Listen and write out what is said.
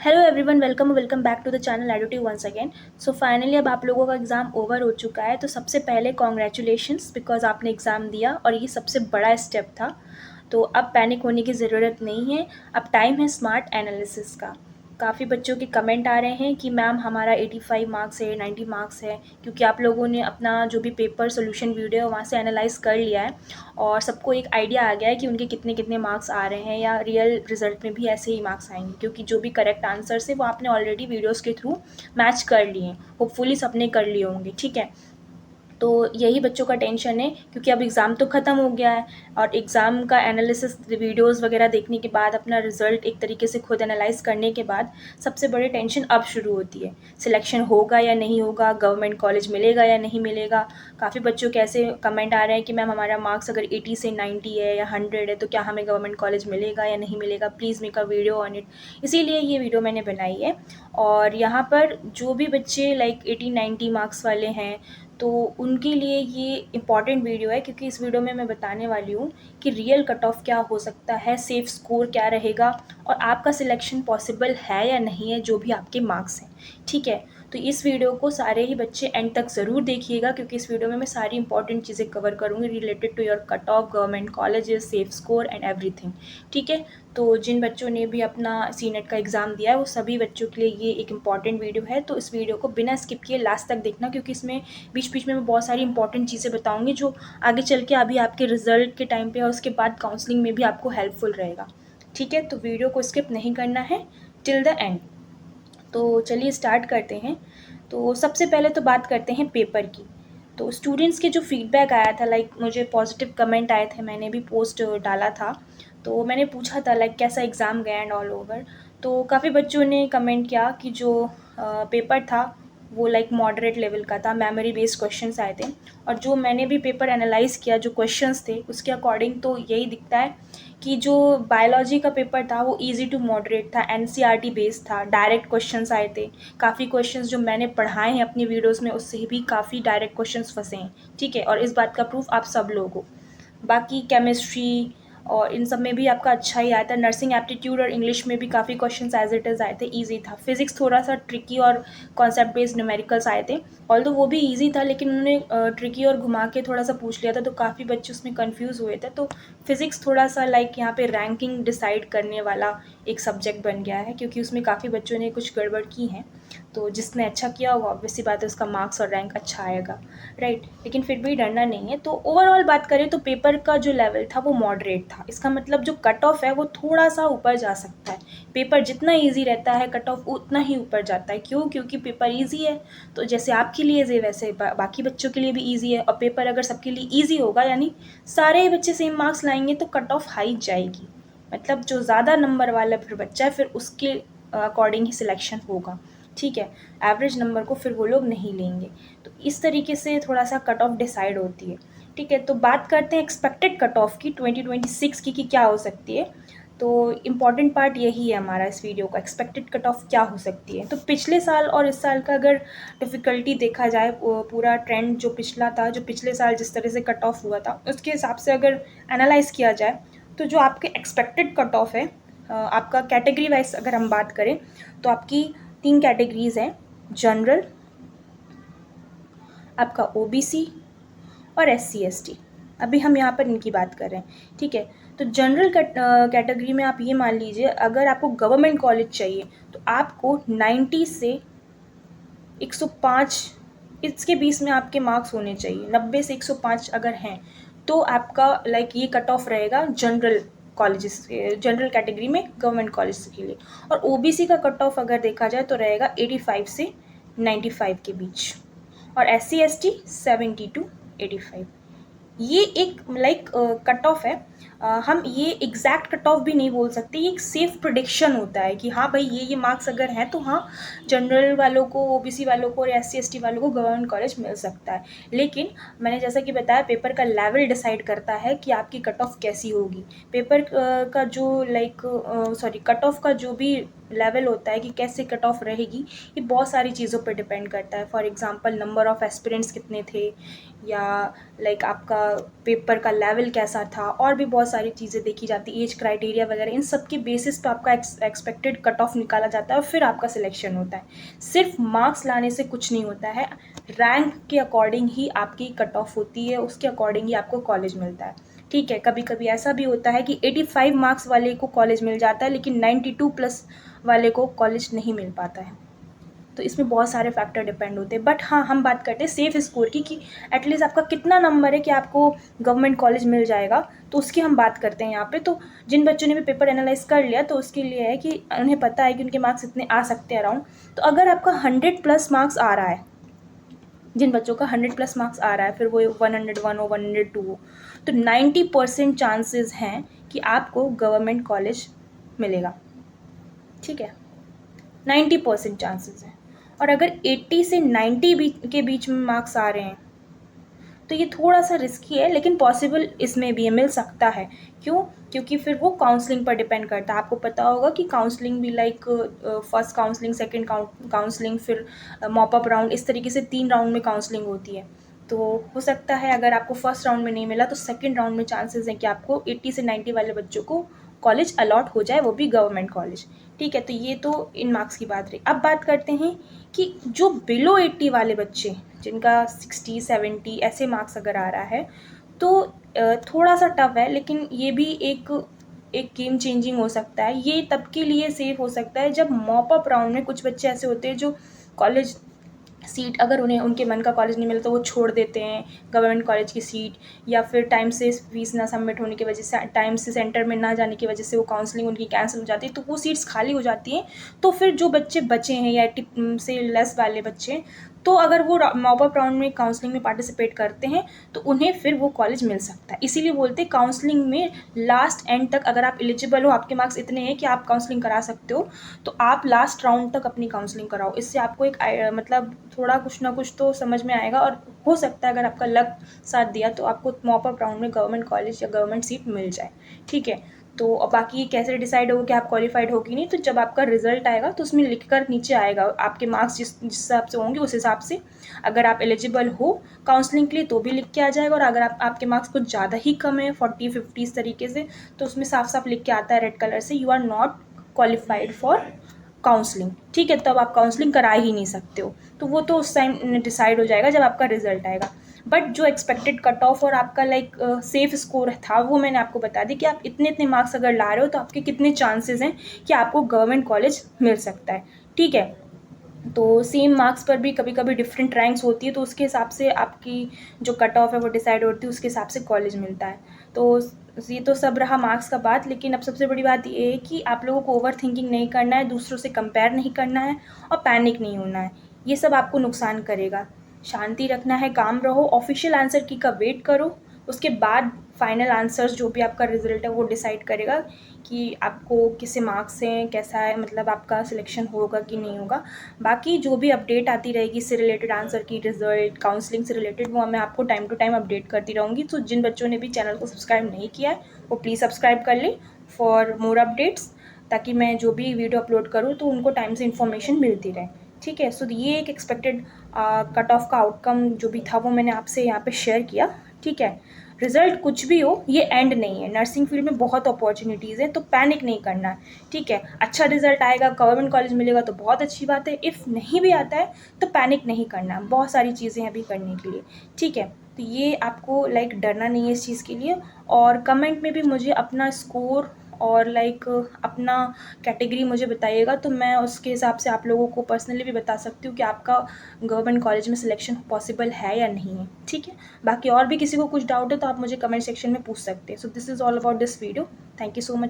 Hello everyone, welcome back to the channel Eduty once again. So finally अब आप लोगों का एग्ज़ाम ओवर हो चुका है। तो सबसे पहले कॉन्ग्रेचुलेशंस, बिकॉज आपने एग्ज़ाम दिया और ये सबसे बड़ा स्टेप था। तो अब पैनिक होने की ज़रूरत नहीं है। अब टाइम है स्मार्ट एनालिसिस का। काफ़ी बच्चों के कमेंट आ रहे हैं कि मैम हमारा 85 मार्क्स है, 90 मार्क्स है, क्योंकि आप लोगों ने अपना जो भी पेपर सोल्यूशन वीडियो है वहाँ से एनालाइज कर लिया है और सबको एक आइडिया आ गया है कि उनके कितने कितने मार्क्स आ रहे हैं या रियल रिजल्ट में भी ऐसे ही मार्क्स आएंगे, क्योंकि जो भी करेक्ट आंसर्स है वो आपने ऑलरेडी वीडियोस के थ्रू मैच कर लिए हैं। होपफुली सबने कर लिए होंगे, ठीक है। तो यही बच्चों का टेंशन है, क्योंकि अब एग्ज़ाम तो ख़त्म हो गया है और एग्ज़ाम का एनालिसिस वीडियोस वगैरह देखने के बाद अपना रिज़ल्ट एक तरीके से खुद एनालाइज करने के बाद सबसे बड़ी टेंशन अब शुरू होती है। सिलेक्शन होगा या नहीं होगा, गवर्नमेंट कॉलेज मिलेगा या नहीं मिलेगा। काफ़ी बच्चों के ऐसे कमेंट आ रहे हैं कि मैम हमारा मार्क्स अगर 80 से 90 है या 100 है तो क्या हमें गवर्नमेंट कॉलेज मिलेगा या नहीं मिलेगा, please make a video on it. इसीलिए ये वीडियो मैंने बनाई है। और यहाँ पर जो भी बच्चे लाइक 80-90 मार्क्स वाले हैं तो उनके लिए ये इम्पॉर्टेंट वीडियो है, क्योंकि इस वीडियो में मैं बताने वाली हूँ कि रियल कट ऑफ क्या हो सकता है, सेफ स्कोर क्या रहेगा और आपका सिलेक्शन पॉसिबल है या नहीं है जो भी आपके मार्क्स हैं, ठीक है। तो इस वीडियो को सारे ही बच्चे एंड तक ज़रूर देखिएगा, क्योंकि इस वीडियो में मैं सारी इंपॉर्टेंट चीज़ें कवर करूँगी related to your cut off, government colleges, safe score and everything, ठीक है। तो जिन बच्चों ने भी अपना सीनेट का एग्ज़ाम दिया है वो सभी बच्चों के लिए ये एक इम्पॉर्टेंट वीडियो है। तो इस वीडियो को बिना स्किप किए लास्ट तक देखना, क्योंकि इसमें बीच बीच में मैं बहुत सारी इंपॉर्टेंट चीज़ें बताऊंगी जो आगे चल के अभी आपके रिजल्ट के टाइम पे और उसके बाद काउंसलिंग में भी आपको हेल्पफुल रहेगा, ठीक है। तो वीडियो को स्किप नहीं करना है टिल द एंड। तो चलिए स्टार्ट करते हैं। तो सबसे पहले तो बात करते हैं पेपर की। तो स्टूडेंट्स के जो फीडबैक आया था, लाइक मुझे पॉजिटिव कमेंट आए थे, मैंने भी पोस्ट डाला था। तो मैंने पूछा था लाइक कैसा एग्ज़ाम गया एंड ऑल ओवर। तो काफ़ी बच्चों ने कमेंट किया कि जो पेपर था वो लाइक मॉडरेट लेवल का था, मेमोरी बेस्ड क्वेश्चंस आए थे। और जो मैंने भी पेपर एनालाइज किया, जो क्वेश्चंस थे उसके अकॉर्डिंग तो यही दिखता है कि जो बायोलॉजी का पेपर था वो इजी टू मॉडरेट था, एनसीईआरटी बेस्ड था, डायरेक्ट क्वेश्चंस आए थे। काफ़ी क्वेश्चंस जो मैंने पढ़ाए हैं अपनी वीडियोस में उससे भी काफ़ी डायरेक्ट क्वेश्चंस फंसे हैं, ठीक है। और इस बात का प्रूफ आप सब लोग हो। बाकी केमिस्ट्री और इन सब में भी आपका अच्छा ही आया था। नर्सिंग एप्टीट्यूड और इंग्लिश में भी काफ़ी क्वेश्चंस एज इट इज़ आए थे, इजी था। फिजिक्स थोड़ा सा ट्रिकी और कॉन्सेप्ट बेस्ड न्यूमेरिकल्स आए थे, ऑल्दो वो भी इजी था, लेकिन उन्होंने ट्रिकी और घुमा के थोड़ा सा पूछ लिया था तो काफ़ी बच्चे उसमें कंफ्यूज हुए थे। तो फिजिक्स थोड़ा सा लाइक यहाँ पे रैंकिंग डिसाइड करने वाला एक सब्जेक्ट बन गया है, क्योंकि उसमें काफ़ी बच्चों ने कुछ गड़बड़ की हैं। तो जिसने अच्छा किया होगा ऑब्वियसली बात है उसका मार्क्स और रैंक अच्छा आएगा, राइट। लेकिन फिर भी डरना नहीं है। तो ओवरऑल बात करें तो पेपर का जो लेवल था वो मॉडरेट था। इसका मतलब जो कट ऑफ है वो थोड़ा सा ऊपर जा सकता है। पेपर जितना ईजी रहता है कट ऑफ उतना ही ऊपर जाता है। क्यों? क्योंकि पेपर ईजी है, तो जैसे आपके लिए वैसे बाकी बच्चों के लिए भी ईजी है। और पेपर अगर सबके लिए ईजी होगा यानी सारे ही बच्चे सेम मार्क्स लाएंगे तो कट ऑफ हाई जाएगी। मतलब जो ज़्यादा नंबर वाला फिर बच्चा है फिर उसके अकॉर्डिंग ही सिलेक्शन होगा, ठीक है। एवरेज नंबर को फिर वो लोग नहीं लेंगे। तो इस तरीके से थोड़ा सा कट ऑफ डिसाइड होती है, ठीक है। तो बात करते हैं एक्सपेक्टेड कट ऑफ की 2026 की कि क्या हो सकती है। तो इम्पॉर्टेंट पार्ट यही है हमारा इस वीडियो का, एक्सपेक्टेड कट ऑफ क्या हो सकती है। तो पिछले साल और इस साल का अगर डिफ़िकल्टी देखा जाए, पूरा ट्रेंड जो पिछला था, जो पिछले साल जिस तरह से कट ऑफ हुआ था उसके हिसाब से अगर एनालाइज किया जाए तो जो आपके एक्सपेक्टेड कट ऑफ है, आपका कैटेगरी वाइज अगर हम बात करें तो आपकी 3 कैटेगरीज हैं, जनरल, आपका ओबीसी और SC ST। अभी हम यहाँ पर इनकी बात कर रहे हैं, ठीक है। तो जनरल कैटेगरी में आप ये मान लीजिए अगर आपको गवर्नमेंट कॉलेज चाहिए तो आपको 90 से 105 इसके बीच में आपके मार्क्स होने चाहिए। 90 से 105 अगर हैं तो आपका लाइक ये कट ऑफ रहेगा जनरल कॉलेजेस, जनरल कैटेगरी में गवर्नमेंट कॉलेज के लिए। और ओबीसी का कट ऑफ अगर देखा जाए तो रहेगा 85 से 95 के बीच, और SC ST 70 to 85। ये एक लाइक कट ऑफ है। हम ये एग्जैक्ट कट ऑफ भी नहीं बोल सकते, ये एक सेफ प्रोडिक्शन होता है कि हाँ भाई ये मार्क्स अगर हैं तो हाँ जनरल वालों को, ओबीसी वालों को और SC ST वालों को गवर्नमेंट कॉलेज मिल सकता है। लेकिन मैंने जैसा कि बताया पेपर का लेवल डिसाइड करता है कि आपकी कट ऑफ कैसी होगी। पेपर का जो लाइक कट ऑफ का जो भी लेवल होता है कि कैसे कट ऑफ रहेगी, ये बहुत सारी चीज़ों पर डिपेंड करता है। For example number of aspirants कितने थे, या लाइक आपका पेपर का लेवल कैसा था, और भी बहुत सारी चीज़ें देखी जाती, एज क्राइटेरिया वगैरह, इन सब के बेसिस पे आपका एक्सपेक्टेड कट ऑफ निकाला जाता है और फिर आपका सिलेक्शन होता है। सिर्फ मार्क्स लाने से कुछ नहीं होता है, रैंक के अकॉर्डिंग ही आपकी कट ऑफ होती है, उसके अकॉर्डिंग ही आपको कॉलेज मिलता है। ठीक है, कभी कभी ऐसा भी होता है कि 85 मार्क्स वाले को कॉलेज मिल जाता है, लेकिन 92 प्लस वाले को कॉलेज नहीं मिल पाता है। तो इसमें बहुत सारे फैक्टर डिपेंड होते हैं। बट हाँ, हम बात करते हैं सेफ स्कोर की, कि एटलीस्ट आपका कितना नंबर है कि आपको गवर्नमेंट कॉलेज मिल जाएगा, तो उसकी हम बात करते हैं यहाँ पे। तो जिन बच्चों ने भी पेपर एनालाइज कर लिया, तो उसके लिए है कि उन्हें पता है कि उनके मार्क्स इतने आ सकते हैं अराउंड। तो अगर आपका 100+ मार्क्स आ रहा है, जिन बच्चों का 100+ मार्क्स आ रहा है, फिर वो 101 हो 102 हो, तो 90% चांसेस हैं कि आपको गवर्नमेंट कॉलेज मिलेगा। ठीक है, 90% चांसेस हैं। और अगर 80 से 90 के बीच में मार्क्स आ रहे हैं, तो ये थोड़ा सा रिस्की है, लेकिन पॉसिबल इसमें भी मिल सकता है। क्यों? क्योंकि फिर वो काउंसलिंग पर डिपेंड करता है। आपको पता होगा कि काउंसलिंग भी like first counselling, second counselling, फिर मॉपअप राउंड, इस तरीके से 3 राउंड में काउंसलिंग होती है। तो हो सकता है अगर आपको फर्स्ट राउंड में नहीं मिला, तो सेकंड राउंड में चांसेस हैं कि आपको 80 से 90 वाले बच्चों को कॉलेज अलॉट हो जाए, वो भी गवर्नमेंट कॉलेज। ठीक है, तो ये तो इन मार्क्स की बात रही। अब बात करते हैं कि जो बिलो 80 वाले बच्चे, जिनका 60 70 ऐसे मार्क्स अगर आ रहा है, तो थोड़ा सा टफ है, लेकिन ये भी एक गेम चेंजिंग हो सकता है। ये तब के लिए सेफ हो सकता है जब मॉपअप राउंड में कुछ बच्चे ऐसे होते हैं जो कॉलेज सीट, अगर उन्हें उनके मन का कॉलेज नहीं मिला तो वो छोड़ देते हैं गवर्नमेंट कॉलेज की सीट, या फिर टाइम से फीस ना सबमिट होने की वजह से, टाइम से सेंटर में ना जाने की वजह से वो काउंसलिंग उनकी कैंसिल हो जाती है, तो वो सीट्स खाली हो जाती हैं। तो फिर जो बच्चे बचे हैं या 80 से लेस वाले बच्चे, तो अगर वो मॉपअप राउंड में काउंसलिंग में पार्टिसिपेट करते हैं, तो उन्हें फिर वो कॉलेज मिल सकता है। इसीलिए बोलते हैं काउंसलिंग में लास्ट एंड तक, अगर आप एलिजिबल हो, आपके मार्क्स इतने हैं कि आप काउंसलिंग करा सकते हो, तो आप लास्ट राउंड तक अपनी काउंसलिंग कराओ। इससे आपको एक मतलब थोड़ा कुछ ना कुछ तो समझ में आएगा, और हो सकता है अगर आपका लक साथ दिया तो आपको मॉपअप राउंड में गवर्नमेंट कॉलेज या गवर्नमेंट सीट मिल जाए। ठीक है, तो बाकी कैसे डिसाइड होगा कि आप क्वालिफाइड हो कि नहीं, तो जब आपका रिजल्ट आएगा तो उसमें लिख कर नीचे आएगा आपके मार्क्स जिस हिसाब से होंगे, उस हिसाब से अगर आप एलिजिबल हो काउंसलिंग के लिए तो भी लिख के आ जाएगा। और अगर आपके मार्क्स कुछ ज़्यादा ही कम है, 40 50 इस तरीके से, तो उसमें साफ साफ लिख के आता है रेड कलर से, you are not qualified for counselling. ठीक है, तब आप काउंसलिंग करा ही नहीं सकते हो। तो वो तो उस टाइम डिसाइड हो जाएगा जब आपका रिजल्ट आएगा। बट जो एक्सपेक्टेड कट ऑफ और आपका लाइक सेफ स्कोर था, वो मैंने आपको बता दी कि आप इतने इतने मार्क्स अगर ला रहे हो तो आपके कितने चांसेस हैं कि आपको गवर्नमेंट कॉलेज मिल सकता है। ठीक है, तो सेम मार्क्स पर भी कभी कभी डिफरेंट रैंक्स होती है, तो उसके हिसाब से आपकी जो कट ऑफ है वो डिसाइड होती है, उसके हिसाब से कॉलेज मिलता है। तो ये तो सब रहा मार्क्स का बात, लेकिन अब सबसे बड़ी बात ये है कि आप लोगों को ओवर थिंकिंग नहीं करना है, दूसरों से कंपेयर नहीं करना है, और पैनिक नहीं होना है। ये सब आपको नुकसान करेगा। शांति रखना है, काम रहो, ऑफिशियल आंसर की का वेट करो, उसके बाद फाइनल आंसर्स जो भी आपका रिजल्ट है वो डिसाइड करेगा कि आपको किस मार्क्स हैं, कैसा है, मतलब आपका सिलेक्शन होगा कि नहीं होगा। बाकी जो भी अपडेट आती रहेगी इससे रिलेटेड, आंसर की, रिजल्ट, काउंसलिंग से रिलेटेड, वो मैं आपको टाइम टू टाइम अपडेट करती रहूँगी। तो जिन बच्चों ने भी चैनल को सब्सक्राइब नहीं किया है वो प्लीज़ सब्सक्राइब कर लें फॉर मोर अपडेट्स, ताकि मैं जो भी वीडियो अपलोड करूँ तो उनको टाइम से इन्फॉर्मेशन मिलती रहे। ठीक है, सो ये एक एक्सपेक्टेड कट ऑफ का आउटकम जो भी था वो मैंने आपसे यहाँ पे शेयर किया। ठीक है, रिजल्ट कुछ भी हो, ये एंड नहीं है। नर्सिंग फील्ड में बहुत अपॉर्चुनिटीज़ हैं, तो पैनिक नहीं करना है। ठीक है, अच्छा रिजल्ट आएगा, गवर्नमेंट कॉलेज मिलेगा तो बहुत अच्छी बात है। इफ़ नहीं भी आता है तो पैनिक नहीं करना, बहुत सारी चीज़ें हैं अभी करने के लिए। ठीक है, तो ये आपको लाइक डरना नहीं है इस चीज़ के लिए। और कमेंट में भी मुझे अपना स्कोर और लाइक अपना कैटेगरी मुझे बताइएगा, तो मैं उसके हिसाब से आप लोगों को पर्सनली भी बता सकती हूँ कि आपका गवर्नमेंट कॉलेज में सिलेक्शन पॉसिबल है या नहीं है। ठीक है, बाकी और भी किसी को कुछ डाउट है तो आप मुझे कमेंट सेक्शन में पूछ सकते हैं। So this is all about this video. Thank you so much.